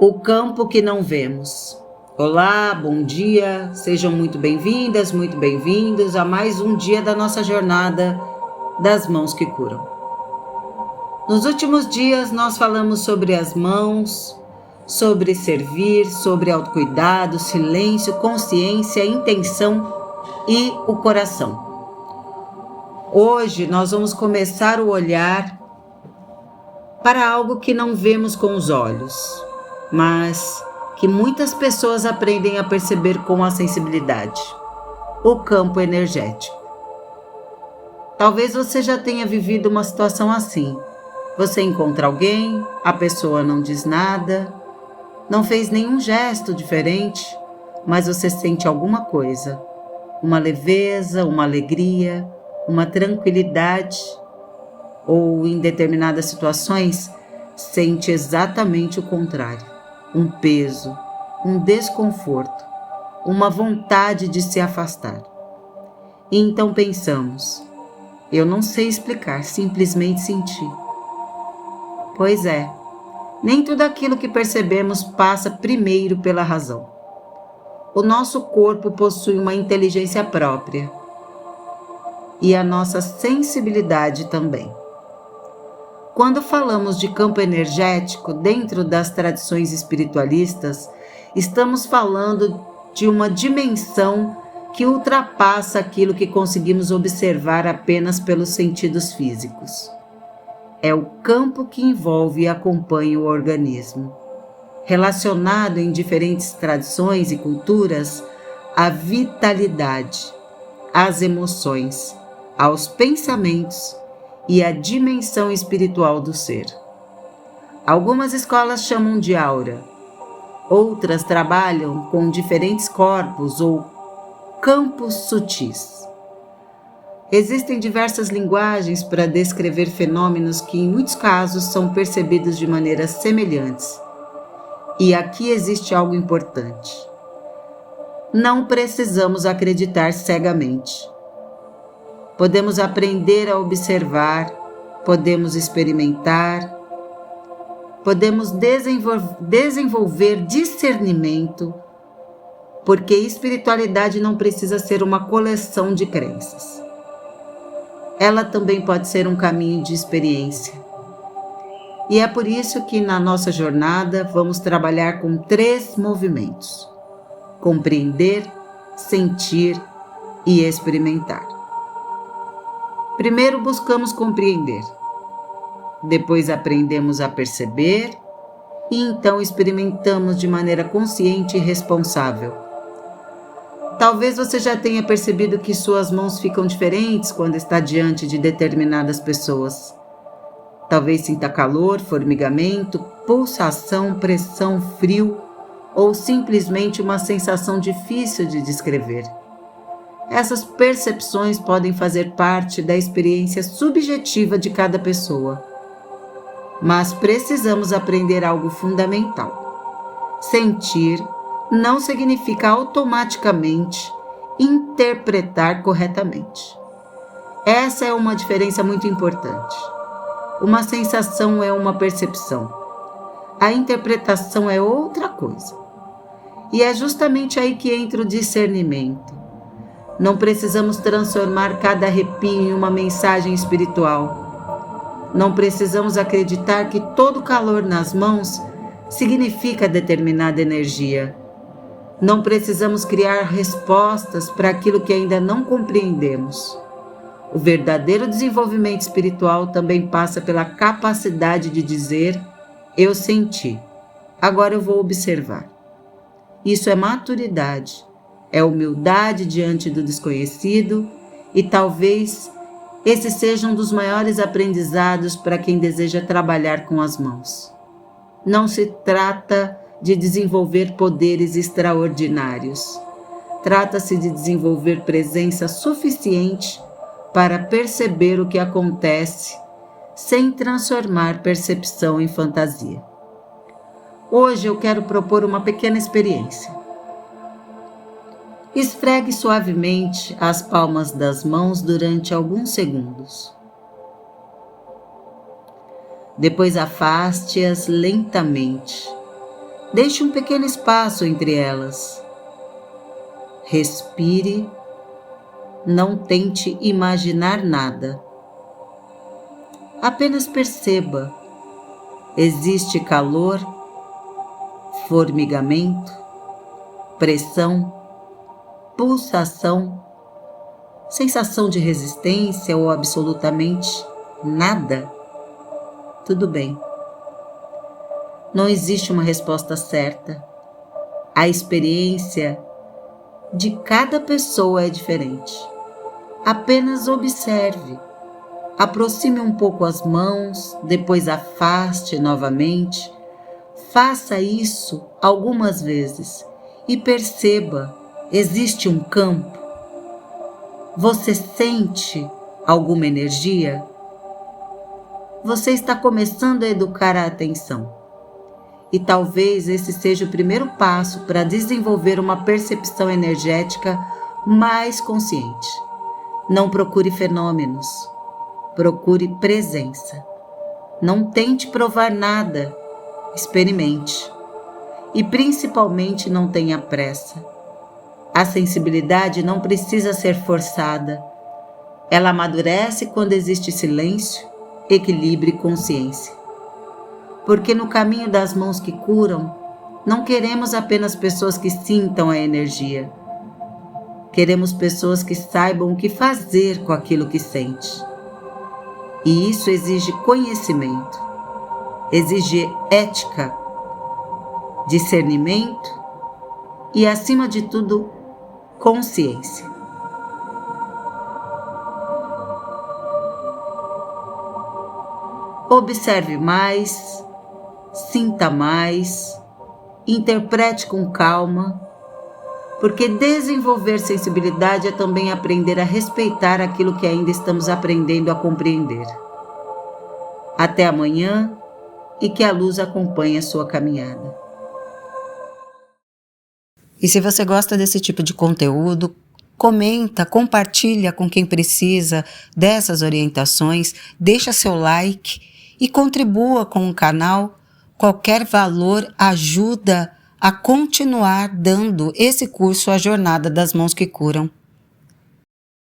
O campo que não vemos. Olá, bom dia, sejam muito bem-vindas, muito bem-vindos a mais um dia da nossa jornada das mãos que curam. Nos últimos dias nós falamos sobre as mãos, sobre servir, sobre autocuidado, silêncio, consciência, intenção e o coração. Hoje nós vamos começar o olhar para algo que não vemos com os olhos, mas que muitas pessoas aprendem a perceber com a sensibilidade: o campo energético. Talvez você já tenha vivido uma situação assim. Você encontra alguém, a pessoa não diz nada, não fez nenhum gesto diferente, mas você sente alguma coisa, uma leveza, uma alegria, uma tranquilidade, ou em determinadas situações sente exatamente o contrário. Um peso, um desconforto, uma vontade de se afastar. E então pensamos: eu não sei explicar, simplesmente senti. Pois é, nem tudo aquilo que percebemos passa primeiro pela razão. O nosso corpo possui uma inteligência própria e a nossa sensibilidade também. Quando falamos de campo energético dentro das tradições espiritualistas, estamos falando de uma dimensão que ultrapassa aquilo que conseguimos observar apenas pelos sentidos físicos. É o campo que envolve e acompanha o organismo. Relacionado em diferentes tradições e culturas à vitalidade, às emoções, aos pensamentos e a dimensão espiritual do ser. Algumas escolas chamam de aura, outras trabalham com diferentes corpos ou campos sutis. Existem diversas linguagens para descrever fenômenos que, em muitos casos, são percebidos de maneiras semelhantes. E aqui existe algo importante. Não precisamos acreditar cegamente. Podemos aprender a observar, podemos experimentar, podemos desenvolver discernimento, porque espiritualidade não precisa ser uma coleção de crenças. Ela também pode ser um caminho de experiência. E é por isso que na nossa jornada vamos trabalhar com 3 movimentos: compreender, sentir e experimentar. Primeiro buscamos compreender, depois aprendemos a perceber e então experimentamos de maneira consciente e responsável. Talvez você já tenha percebido que suas mãos ficam diferentes quando está diante de determinadas pessoas. Talvez sinta calor, formigamento, pulsação, pressão, frio ou simplesmente uma sensação difícil de descrever. Essas percepções podem fazer parte da experiência subjetiva de cada pessoa. Mas precisamos aprender algo fundamental. Sentir não significa automaticamente interpretar corretamente. Essa é uma diferença muito importante. Uma sensação é uma percepção. A interpretação é outra coisa. E é justamente aí que entra o discernimento. Não precisamos transformar cada arrepio em uma mensagem espiritual. Não precisamos acreditar que todo calor nas mãos significa determinada energia. Não precisamos criar respostas para aquilo que ainda não compreendemos. O verdadeiro desenvolvimento espiritual também passa pela capacidade de dizer: eu senti, agora eu vou observar. Isso é maturidade. É humildade diante do desconhecido e talvez esse seja um dos maiores aprendizados para quem deseja trabalhar com as mãos. Não se trata de desenvolver poderes extraordinários. Trata-se de desenvolver presença suficiente para perceber o que acontece sem transformar percepção em fantasia. Hoje eu quero propor uma pequena experiência. Esfregue suavemente as palmas das mãos durante alguns segundos. Depois afaste-as lentamente, Deixe um pequeno espaço entre elas. Respire, não tente imaginar nada. Apenas perceba. Existe calor, formigamento, pressão, pulsação, sensação de resistência ou absolutamente nada? Tudo bem. Não existe uma resposta certa. A experiência de cada pessoa é diferente. Apenas observe. Aproxime um pouco as mãos, depois afaste novamente. Faça isso algumas vezes e perceba, existe um campo? Você sente alguma energia? Você está começando a educar a atenção. E talvez esse seja o primeiro passo para desenvolver uma percepção energética mais consciente. Não procure fenômenos, procure presença. Não tente provar nada, experimente. E principalmente não tenha pressa. A sensibilidade não precisa ser forçada. Ela amadurece quando existe silêncio, equilíbrio e consciência. Porque no caminho das mãos que curam, não queremos apenas pessoas que sintam a energia. Queremos pessoas que saibam o que fazer com aquilo que sente. E isso exige conhecimento, exige ética, discernimento e, acima de tudo, consciência. Observe mais, sinta mais, interprete com calma, porque desenvolver sensibilidade é também aprender a respeitar aquilo que ainda estamos aprendendo a compreender. Até amanhã e que a luz acompanhe a sua caminhada. E se você gosta desse tipo de conteúdo, comenta, compartilha com quem precisa dessas orientações, deixa seu like e contribua com o canal. Qualquer valor ajuda a continuar dando esse curso A Jornada das Mãos que Curam.